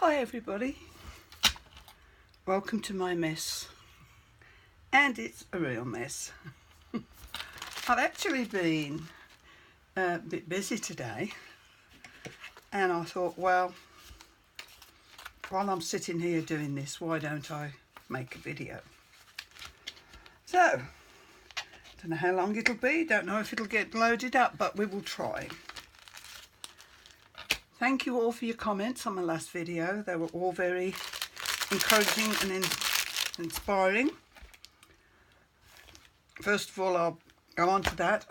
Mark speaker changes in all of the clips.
Speaker 1: Hi everybody, welcome to my mess, and it's a real mess. I've actually been a bit busy today, and I thought, well, while I'm sitting here doing this, why don't I make a video? So, don't know how long it'll be, don't know if it'll get loaded up, but we will try. Thank you all for your comments on my last video. They were all very encouraging and inspiring. First of all, I'll go on to that.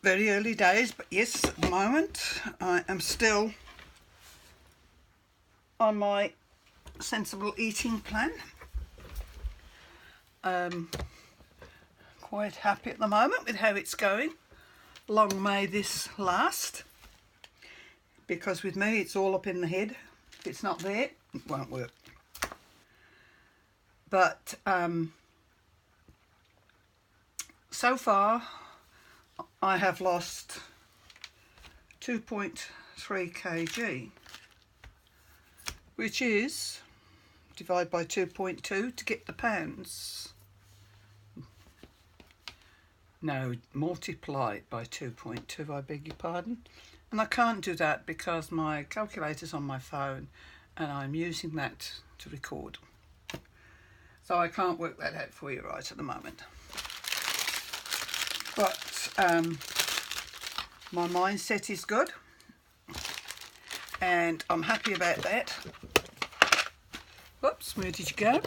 Speaker 1: Very early days, but yes, at the moment I am still on my sensible eating plan. Quite happy at the moment with how it's going. Long may this last, because with me it's all up in the head. If it's not there, it won't work. But so far I have lost 2.3 kg, which is divide by 2.2 to get the pounds. No, multiply it by 2.2, I beg your pardon. And I can't do that because my calculator's on my phone and I'm using that to record. So I can't work that out for you right at the moment. But my mindset is good and I'm happy about that. Whoops, where did you go?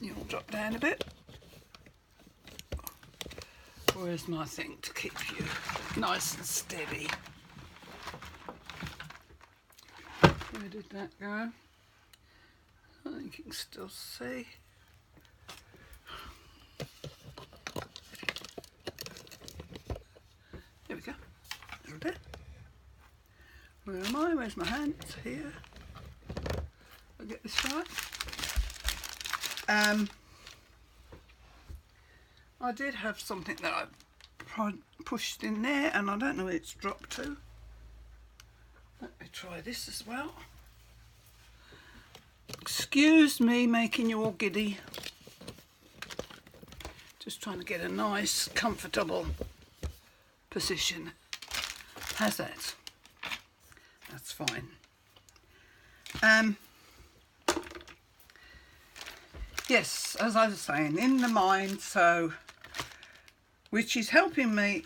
Speaker 1: You'll drop down a bit. Where's my thing to keep you nice and steady? Where did that go? I think you can still see. There we go. There it is. Where am I? Where's my hand? It's here. I'll get this right. I did have something that I pushed in there and I don't know where it's dropped to. Let me try this as well. Excuse me making you all giddy. Just trying to get a nice, comfortable position. How's that? That's fine. Yes, as I was saying, in the mind, so which is helping me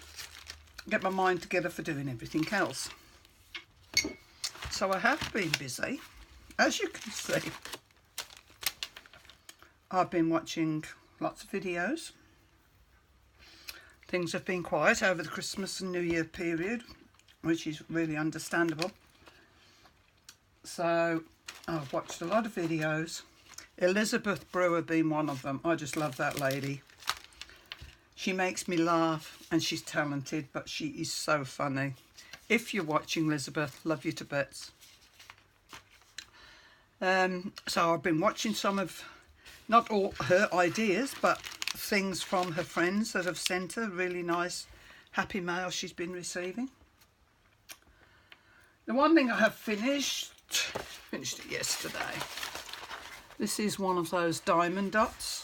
Speaker 1: get my mind together for doing everything else. So I have been busy, as you can see. I've been watching lots of videos. Things have been quiet over the Christmas and New Year period, which is really understandable. So I've watched a lot of videos. Elizabeth Brewer being one of them. I just love that lady. She makes me laugh and she's talented, but she is so funny. If you're watching, Elizabeth, love you to bits. So I've been watching some of, not all her ideas, but things from her friends that have sent her. Really nice, happy mail she's been receiving. The one thing I have finished it yesterday. This is one of those diamond dots.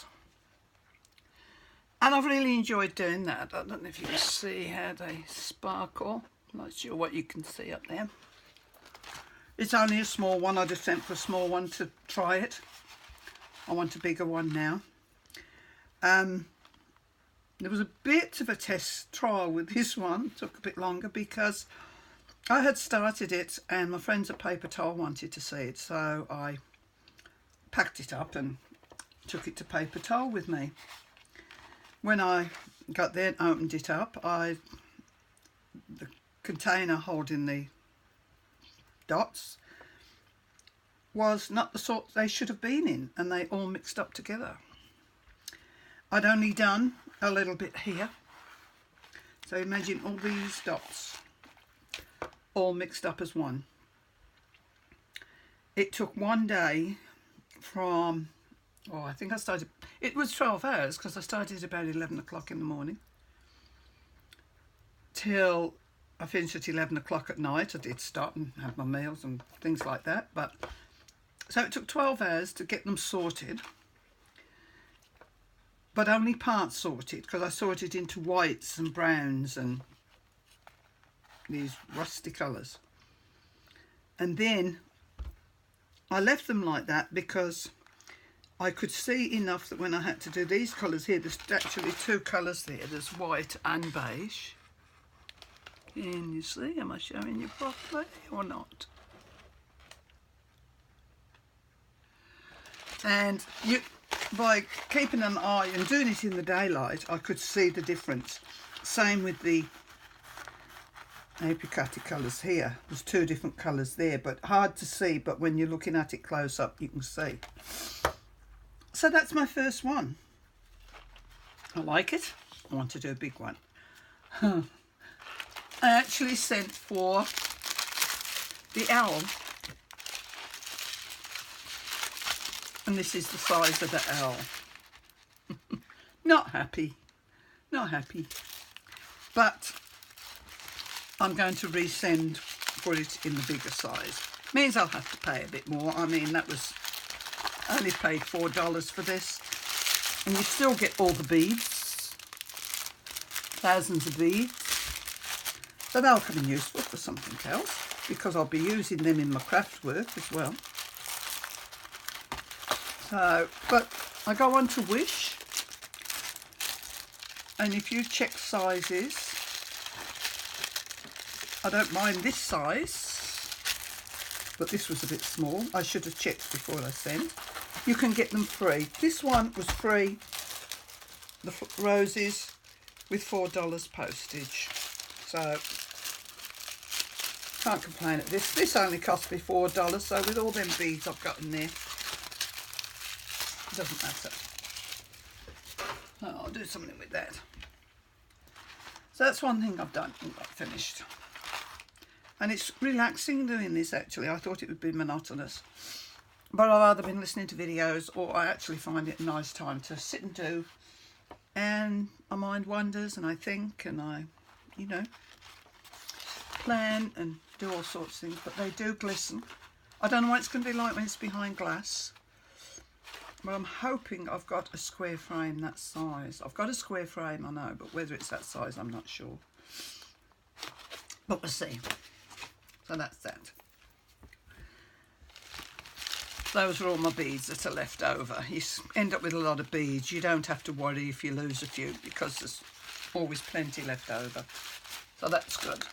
Speaker 1: And I've really enjoyed doing that. I don't know if you can see how they sparkle. I'm not sure what you can see up there. It's only a small one. I just sent for a small one to try it. I want a bigger one now. There was a bit of a test trial with this one. It took a bit longer because I had started it and my friends at Paper Towel wanted to see it. So I packed it up and took it to Paper Towel with me. When I got there and opened it up, the container holding the dots was not the sort they should have been in, and they all mixed up together. I'd only done a little bit here, so imagine all these dots all mixed up as one. It took one day from, I think I started, it was 12 hours because I started about 11 o'clock in the morning till I finished at 11 o'clock at night. I did start and have my meals and things like that. But so it took 12 hours to get them sorted. But only part sorted, because I sorted into whites and browns and these rusty colours. And then I left them like that because I could see enough that when I had to do these colours here, there's actually two colours there. There's white and beige. Can you see? Am I showing you properly or not? And you, by keeping an eye and doing it in the daylight, I could see the difference. Same with the apricot colours here. There's two different colours there, but hard to see, but when you're looking at it close up you can see. So that's my first one. I like it. I want to do a big one. I actually sent for the owl, and this is the size of the owl. Not happy, but I'm going to resend for it in the bigger size. Means I'll have to pay a bit more. I mean, that was, I only paid $4 for this, and you still get all the beads, thousands of beads. So they'll come in useful for something else, because I'll be using them in my craft work as well. So, but I go on to Wish, and if you check sizes, I don't mind this size, but this was a bit small. I should have checked before I sent. You can get them free. This one was free, the roses, with $4 postage. So, can't complain at this. This only cost me $4, so with all them beads I've got in there, it doesn't matter. Oh, I'll do something with that. So that's one thing I've done and got finished. And it's relaxing doing this, actually. I thought it would be monotonous, but I've either been listening to videos or I actually find it a nice time to sit and do, and my mind wanders and I think and I, you know, plan and do all sorts of things, but they do glisten. I don't know what it's going to be like when it's behind glass, but I'm hoping I've got a square frame that size. I've got a square frame, I know, but whether it's that size I'm not sure, but we'll see. So that's that. Those are all my beads that are left over. You end up with a lot of beads. You don't have to worry if you lose a few, because there's always plenty left over. So that's good.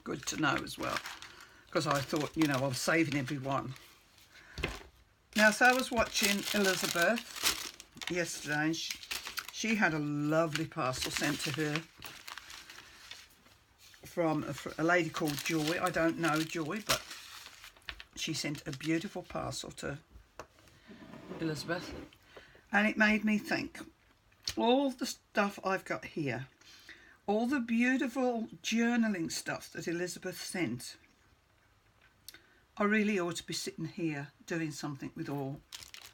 Speaker 1: Good to know as well, because I thought, you know, I was saving every one. Now, so I was watching Elizabeth yesterday, and she had a lovely parcel sent to her from a lady called Joy. I don't know Joy, but she sent a beautiful parcel to Elizabeth, and it made me think, all the stuff I've got here, all the beautiful journaling stuff that Elizabeth sent, I really ought to be sitting here doing something with all.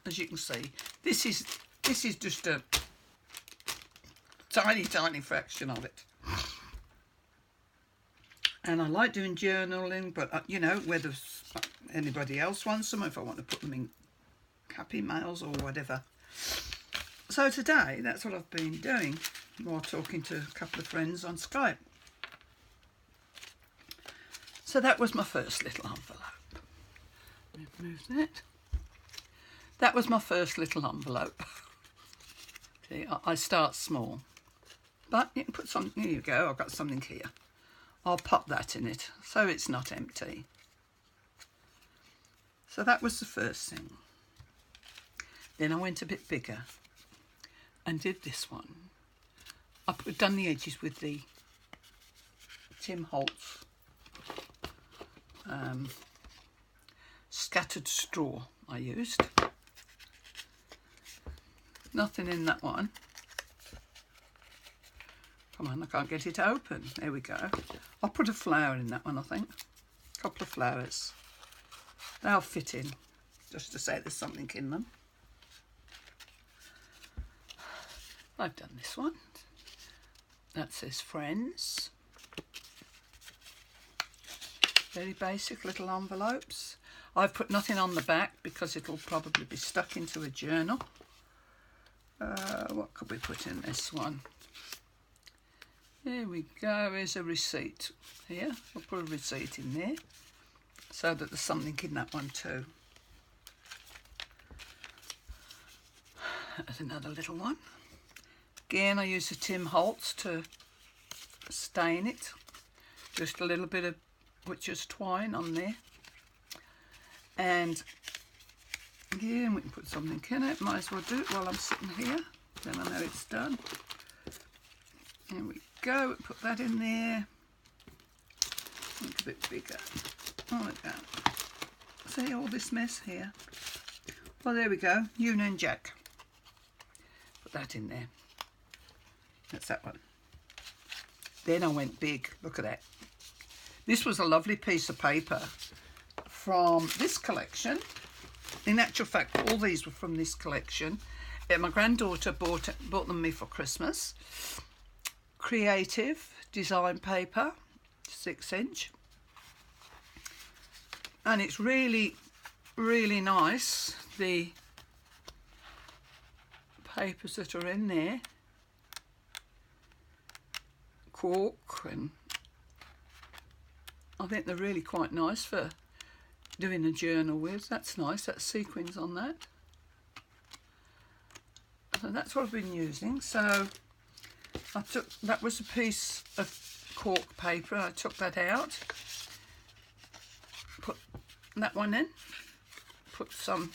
Speaker 1: As you can see, this is just a tiny fraction of it. And I like doing journaling, but you know, whether anybody else wants them, if I want to put them in happy mails or whatever. So today, that's what I've been doing, while talking to a couple of friends on Skype. So that was my first little envelope. Move that. That was my first little envelope. See, I start small, but you can put something. Here you go. I've got something here. I'll pop that in it so it's not empty. So that was the first thing. Then I went a bit bigger and did this one. I've done the edges with the Tim Holtz scattered straw I used. Nothing in that one. Come on, I can't get it open. There we go. I'll put a flower in that one, I think. A couple of flowers. They'll fit in, just to say there's something in them. I've done this one. That says friends. Very basic little envelopes. I've put nothing on the back because it'll probably be stuck into a journal. What could we put in this one? Here we go. Here's a receipt. Here, we'll put a receipt in there so that there's something in that one too. There's another little one. Again, I use the Tim Holtz to stain it. Just a little bit of butcher's twine on there. And again, we can put something in it. Might as well do it while I'm sitting here. Then I know it's done. There we go. Put that in there. Make it a bit bigger. Like that. See all this mess here? Well, there we go. Union Jack. Put that in there. That's that one. Then I went big. Look at that. This was a lovely piece of paper from this collection. In actual fact, all these were from this collection. My granddaughter bought them me for Christmas. Creative design paper, 6-inch. And it's really, really nice. The papers that are in there. Cork, and I think they're really quite nice for doing a journal with. That's nice. That's sequins on that. So that's what I've been using. So I took, that was a piece of cork paper. I took that out, put that one in, put some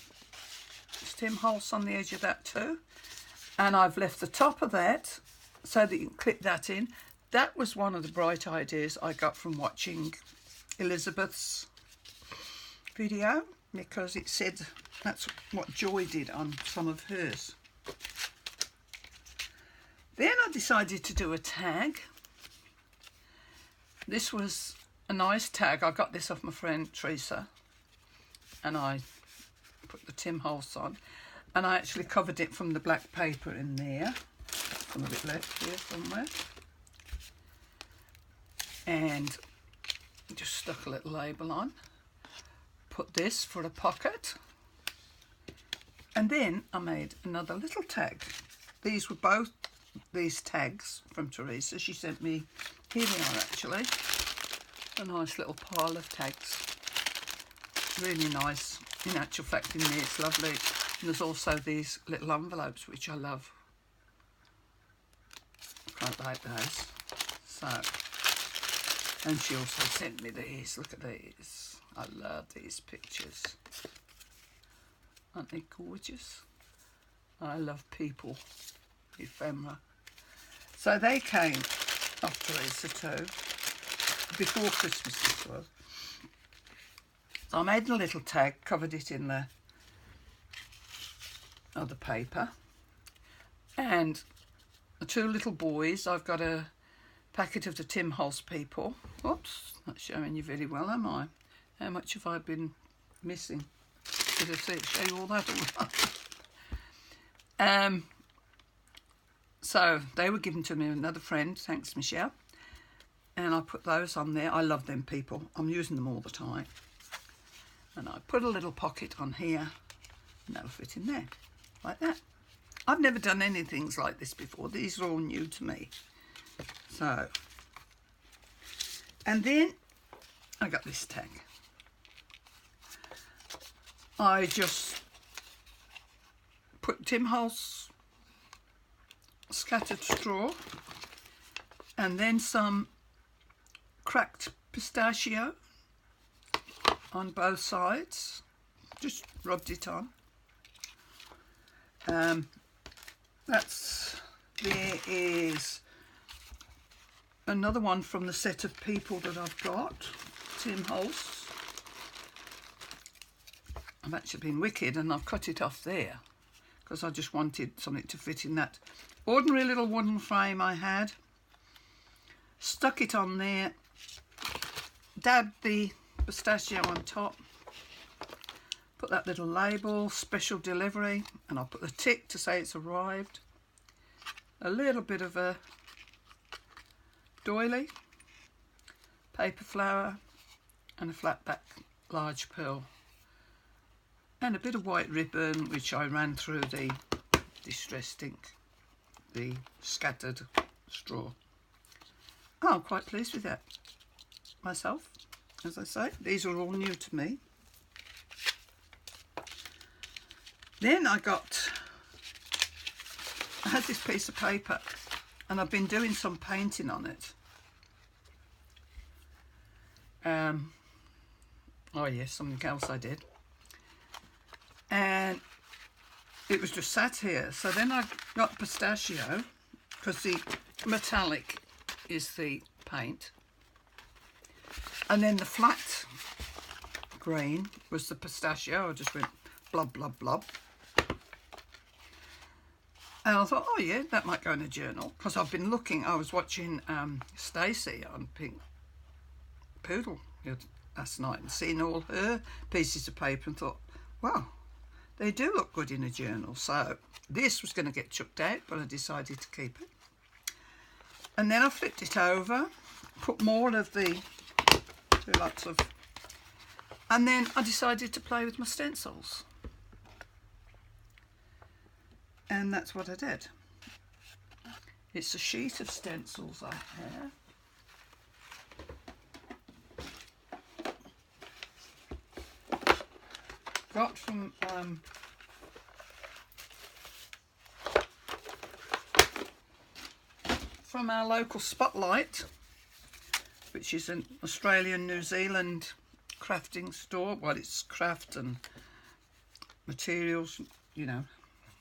Speaker 1: Tim Holtz on the edge of that too, and I've left the top of that so that you can clip that in. That was one of the bright ideas I got from watching Elizabeth's video, because it said that's what Joy did on some of hers. Then I decided to do a tag. This was a nice tag. I got this off my friend Teresa, and I put the Tim Holtz on, and I actually covered it from the black paper in there. Some of it left here somewhere. And just stuck a little label on. Put this for a pocket. And then I made another little tag. These were both these tags from Teresa. She sent me, here they are actually, a nice little pile of tags. Really nice. In actual fact, in there it's lovely. And there's also these little envelopes, which I love. Quite like those. So, and she also sent me these. Look at these. I love these pictures. Aren't they gorgeous? I love people. Ephemera. So they came off Teresa too. Before Christmas this was. So I made a little tag, covered it in the other paper. And the two little boys, I've got a packet of the Tim Holtz people. Whoops, not showing you very well, am I? How much have I been missing? Did I show you all that? So they were given to me another friend, thanks Michelle. And I put those on there. I love them people. I'm using them all the time. And I put a little pocket on here, and that'll fit in there, like that. I've never done anything like this before. These are all new to me. So, and then I got this tag. I just put Tim Holtz scattered straw and then some cracked pistachio on both sides. Just rubbed it on. There is another one from the set of people that I've got, Tim Holtz. I've actually been wicked and I've cut it off there because I just wanted something to fit in that ordinary little wooden frame I had. Stuck it on there, dabbed the pistachio on top, put that little label, special delivery, and I'll put the tick to say it's arrived. A little bit of a doily, paper flower, and a flat back large pearl, and a bit of white ribbon which I ran through the distressed ink, the scattered straw. Oh, I'm quite pleased with that myself. As I say, these are all new to me. Then I had this piece of paper and I've been doing some painting on it. Oh yes, something else I did. And it was just sat here. So then I got pistachio, because the metallic is the paint. And then the flat green was the pistachio. I just went blub, blub, blub. And I thought, oh yeah, that might go in a journal. Because I've been looking, I was watching Stacey on Pink Poodle last night and seeing all her pieces of paper and thought, wow, they do look good in a journal. So this was going to get chucked out, but I decided to keep it. And then I flipped it over, put more of the, lots of, and then I decided to play with my stencils. And that's what I did. It's a sheet of stencils I have. Got from our local Spotlight, which is an Australian, New Zealand crafting store. Well, it's craft and materials, you know,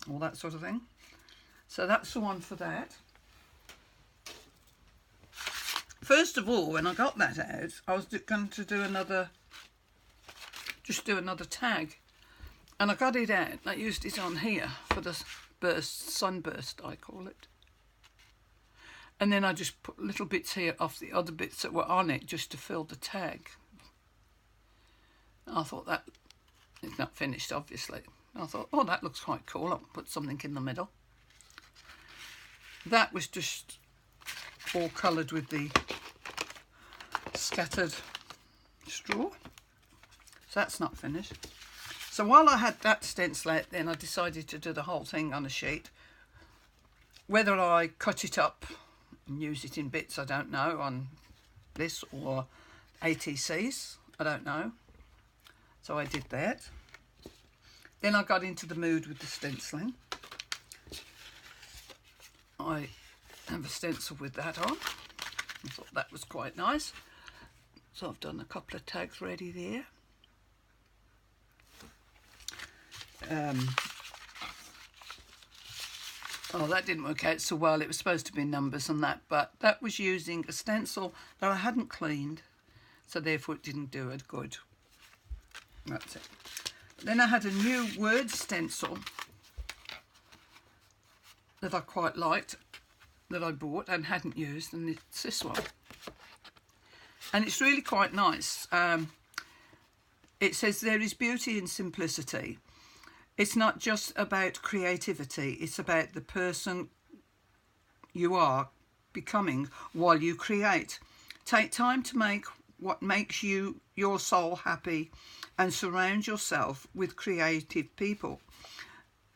Speaker 1: all that sort of thing. So that's the one for that. First of all, when I got that out, I was going to do another tag, and I got it out. I used it on here for the sunburst, I call it. And then I just put little bits here off the other bits that were on it just to fill the tag. I thought that, it's not finished obviously. I thought, oh, that looks quite cool. I'll put something in the middle. That was just all coloured with the scattered straw. So that's not finished. So while I had that stencil out, then I decided to do the whole thing on a sheet. Whether I cut it up and use it in bits, I don't know, on this or ATCs, I don't know. So I did that. Then I got into the mood with the stenciling. I have a stencil with that on. I thought that was quite nice. So I've done a couple of tags ready there. Oh, that didn't work out so well. It was supposed to be numbers and that, but that was using a stencil that I hadn't cleaned, so therefore it didn't do it good. That's it. Then I had a new word stencil that I quite liked, that I bought and hadn't used, and it's this one. And it's really quite nice. It says, there is beauty in simplicity. It's not just about creativity, it's about the person you are becoming while you create. Take time to make what makes your soul happy and surround yourself with creative people.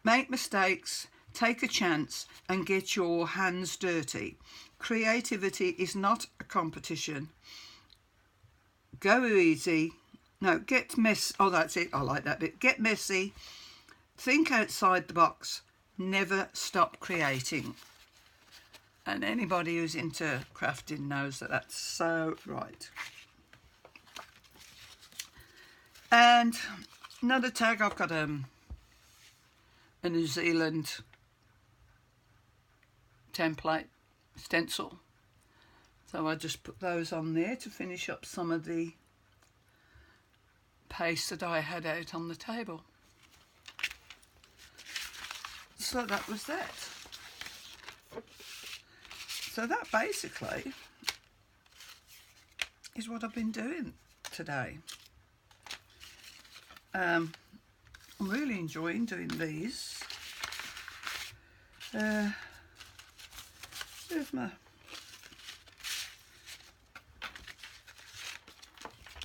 Speaker 1: Make mistakes, take a chance and get your hands dirty. Creativity is not a competition. Go easy. No, get messy. Oh, that's it. I like that bit. Get messy. Think outside the box. Never stop creating. And anybody who's into crafting knows that that's so right. And another tag, I've got a New Zealand template stencil. So I just put those on there to finish up some of the paste that I had out on the table. So that was that. So that basically is what I've been doing today. I'm really enjoying doing these. There's my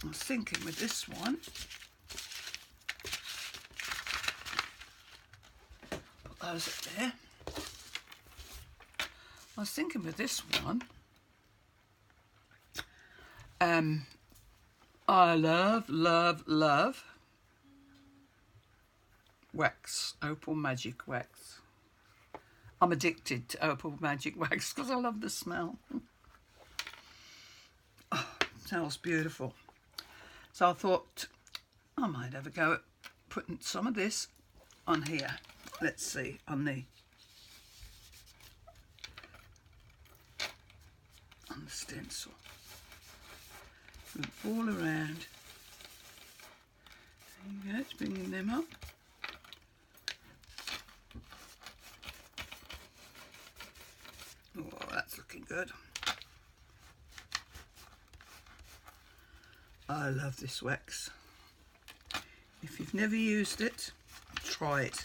Speaker 1: I was thinking with this one, put those up there. I was thinking with this one, I love wax, Opal Magic Wax. I'm addicted to Opal Magic Wax because I love the smell. Oh, it smells beautiful. So I thought I might have a go at putting some of this on here. Let's see, on the stencil. All around. There you go, it's bringing them up. Oh, that's looking good. I love this wax. If you've never used it, try it.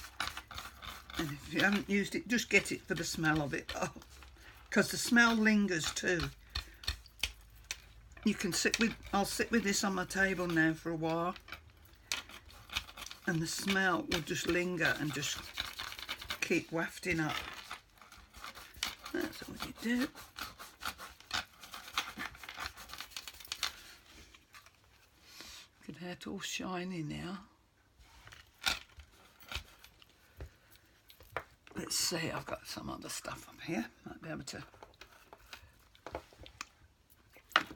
Speaker 1: And if you haven't used it, just get it for the smell of it. Oh, because the smell lingers too. You can I'll sit with this on my table now for a while, and the smell will just linger and just keep wafting up. That's what you do. Look at how it's all shiny now. Let's see, I've got some other stuff up here. Might be able to.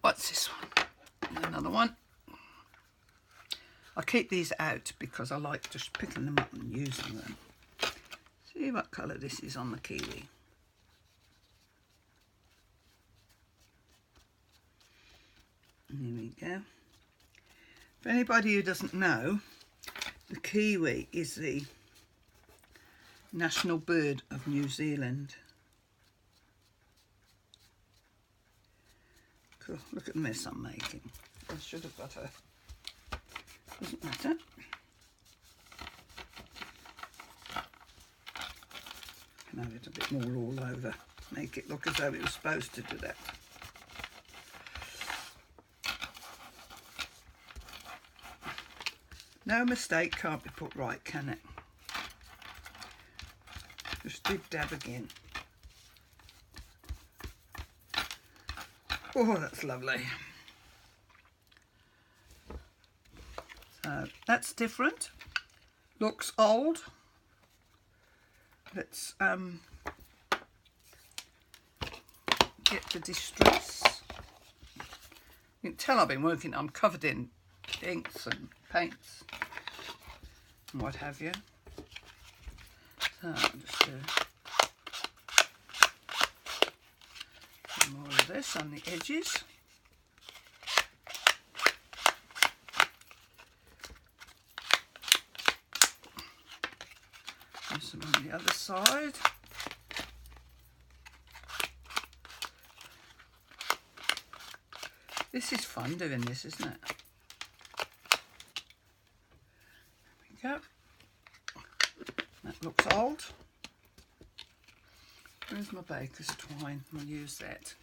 Speaker 1: What's this one? Another one. I keep these out because I like just picking them up and using them. See what colour this is on the kiwi. Here we go. For anybody who doesn't know, the kiwi is the national bird of New Zealand. Cool. Look at the mess I'm making. I should have got a... Doesn't matter. Can have it a bit more all over. Make it look as though it was supposed to do that. No mistake can't be put right, can it? Just dib dab again. Oh, that's lovely. So that's different. Looks old. Let's get the distress. You can tell I've been working. I'm covered in inks and paints and what have you. So I'll just do some more of this on the edges. And some on the other side. This is fun doing this, isn't it? There we go. That looks old. Where's my baker's twine? I'll use that.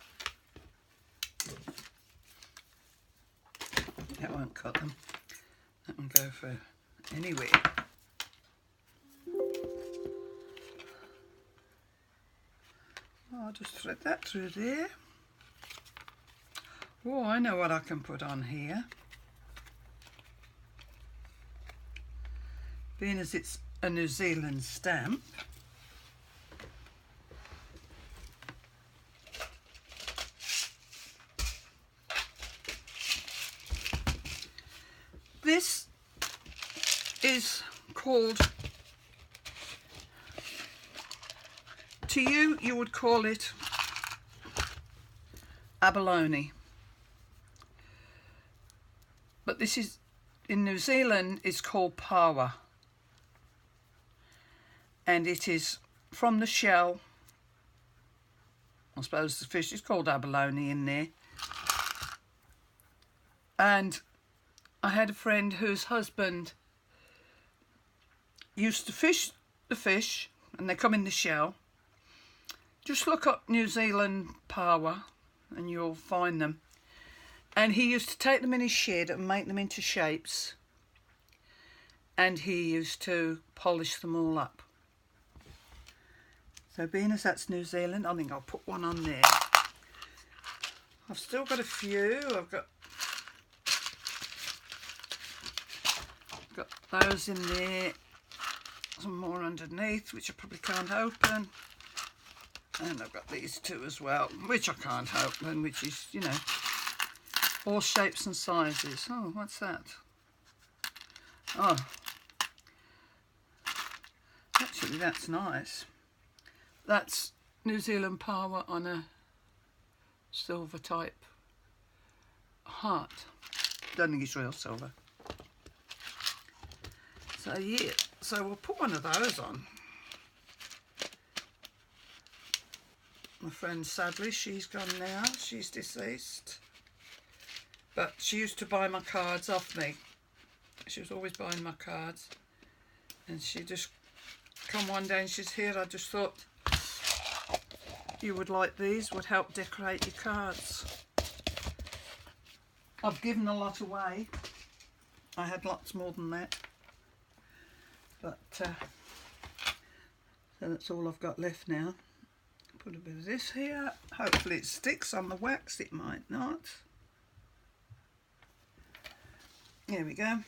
Speaker 1: That won't cut them. That will go for anywhere. I'll just thread that through there. Oh, I know what I can put on here. Being as it's a New Zealand stamp, this is called, to you, you would call it abalone. But this is, in New Zealand, it's called pawa. And it is from the shell. I suppose the fish is called abalone in there. And I had a friend whose husband used to fish the fish, and they come in the shell. Just look up New Zealand pawa and you'll find them. And he used to take them in his shed and make them into shapes. And he used to polish them all up. So being as that's New Zealand, I think I'll put one on there. I've still got a few. I've got those in there. Some more underneath, which I probably can't open. And I've got these two as well, which I can't open, which is, you know, all shapes and sizes. Oh, what's that? Oh, actually that's nice. That's New Zealand Power on a silver type heart. Don't think it's real silver. So yeah, so we'll put one of those on. My friend, sadly, she's gone now. She's deceased. But she used to buy my cards off me. She was always buying my cards. And she just come one day and she's here. I just thought you would like these, would help decorate your cards. I've given a lot away. I had lots more than that. But so that's all I've got left now. Put a bit of this here. Hopefully it sticks on the wax. It might not. There we go.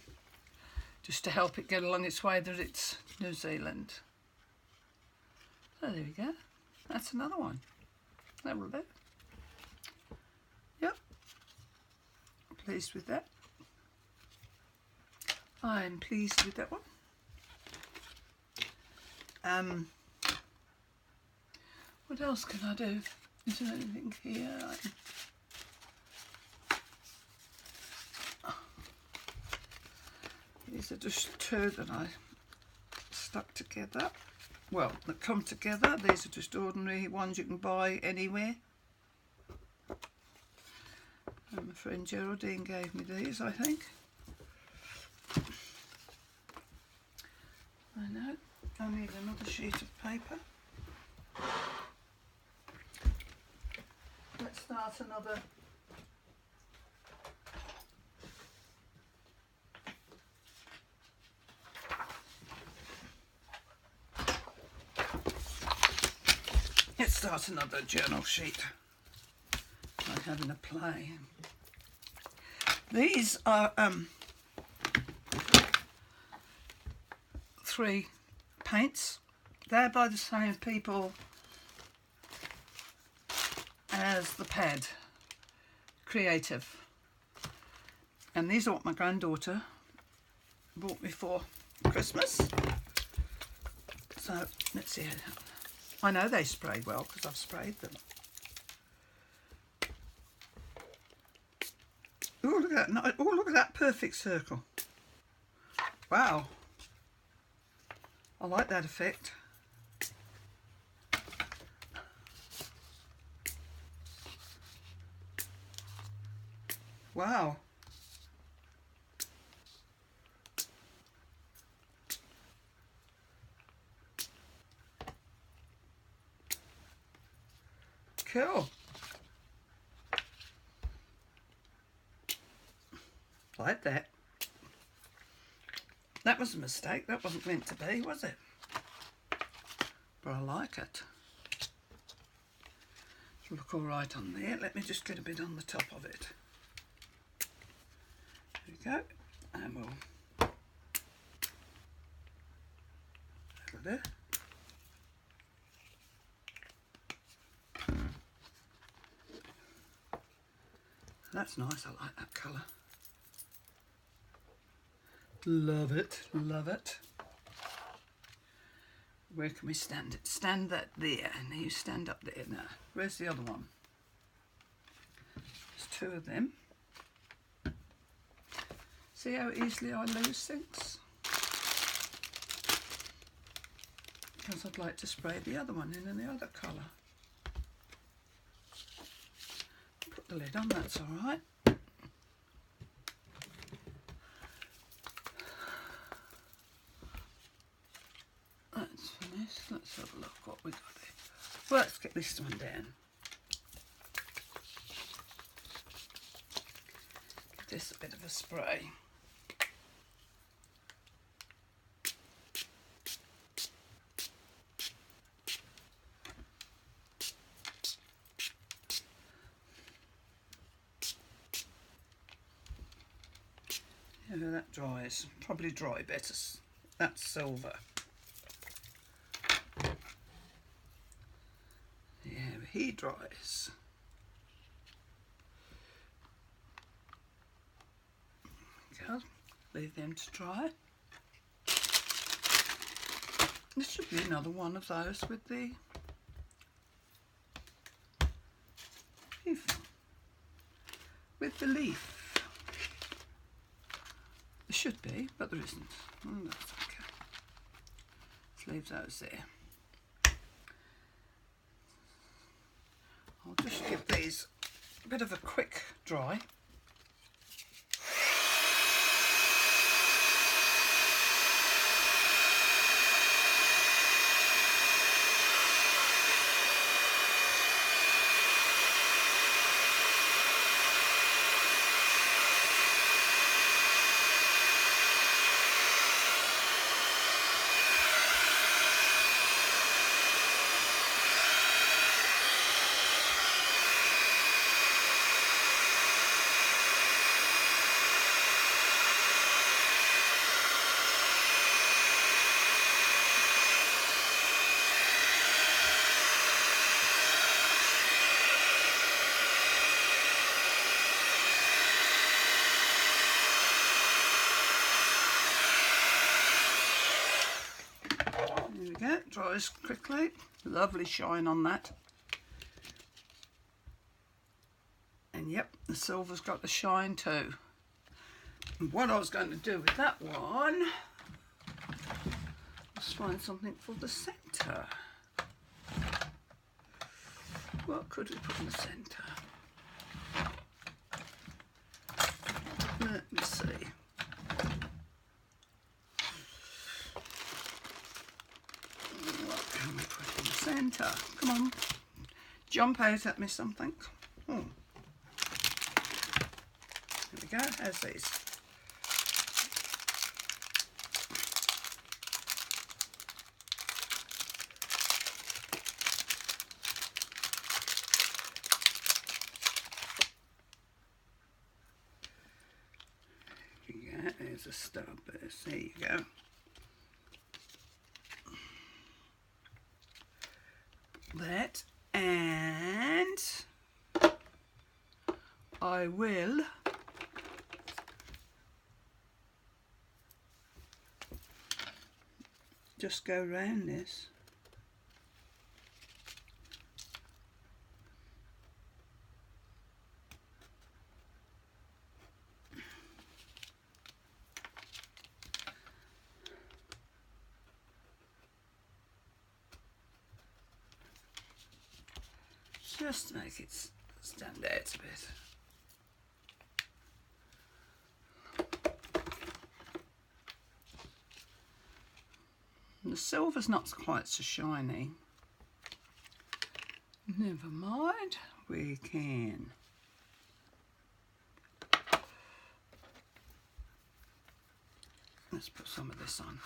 Speaker 1: Just to help it get along its way that it's New Zealand. So there we go. That's another one. That will do. Yep. Pleased with that. I'm pleased with that one. What else can I do? Is there anything here? These are just two that I stuck together. Well, that come together. These are just ordinary ones you can buy anywhere. And my friend Geraldine gave me these, I think. I know. I need another sheet of paper. Let's start another. Let's start another journal sheet. I'm having a play. These are 3 paints. They're by the same people as the Pad Creative, and these are what my granddaughter bought me for Christmas. So let's see. I know they spray well because I've sprayed them. Oh, look at that! Oh, look at that perfect circle. Wow, I like that effect. Wow. Cool. Like that. That was a mistake. That wasn't meant to be, was it? But I like it. It'll look all right on there. Let me just get a bit on the top of it. There we go. And we'll... That'll do. That's nice. I like that colour. Love it. Love it. Where can we stand it? Stand that there. And you stand up there now. Where's the other one? There's 2 of them. See how easily I lose things? Because I'd like to spray the other one in the other colour. Put the lid on, that's alright. That's finished. Let's have a look what we got here. Well, let's get this one down. this a bit of a spray. Yeah, that dries. Probably dry better. That's silver. Yeah, he dries. Okay, leave them to dry. This should be another one of those with the leaf. With the leaf. There should be, but there isn't. Oh, that's okay. Let's leave those there. I'll just give these a bit of a quick dry. There we go, dries quickly. Lovely shine on that. And yep, the silver's got the shine too. And what I was going to do with that one was find something for the centre. What could we put in the centre? Let me see. What can we put in the centre? Come on, jump out at me something. There we go, how's these? Yeah, there's a starburst. There you go. That, and I will just go around this. Just to make it stand out a bit. And the silver's not quite so shiny. Never mind, we can. Let's put some of this on.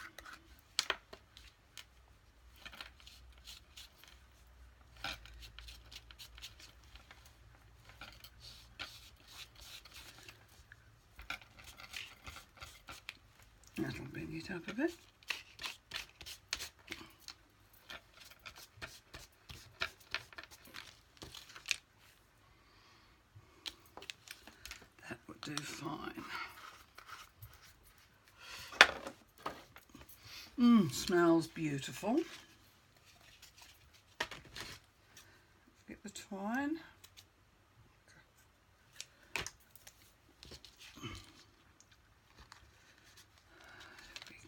Speaker 1: That'll bring it up a bit. That would do fine. Smells beautiful. Get the twine.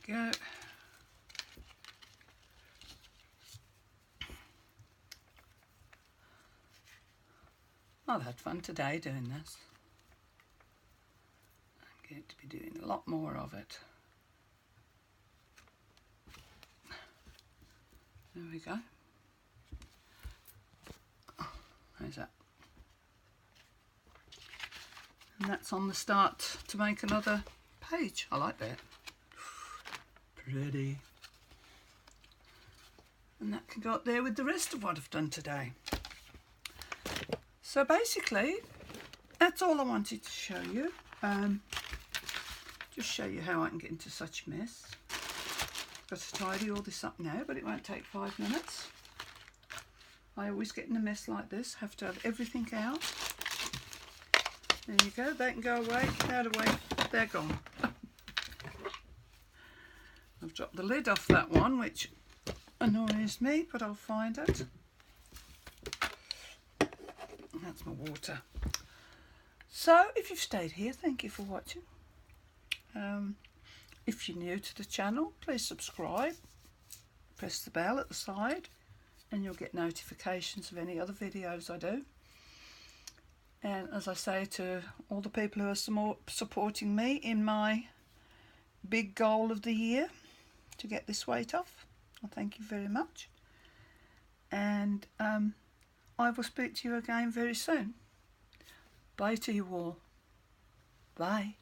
Speaker 1: Go. I've had fun today doing this. I'm going to be doing a lot more of it. There we go. How's that? And that's on the start to make another page. I like that. Pretty. And that can go up there with the rest of what I've done today. So basically, that's all I wanted to show you. Just show you how I can get into such a mess. Got to tidy all this up now, but it won't take 5 minutes. I always get in a mess like this, have to have everything out. There you go, they can go away, out of the way, they're gone. I've dropped the lid off that one, which annoys me, but I'll find it. That's my water. So, if you've stayed here, thank you for watching. If you're new to the channel, please subscribe. Press the bell at the side and you'll get notifications of any other videos I do. And as I say to all the people who are supporting me in my big goal of the year to get this weight off, I thank you very much. And I will speak to you again very soon. Bye to you all. Bye.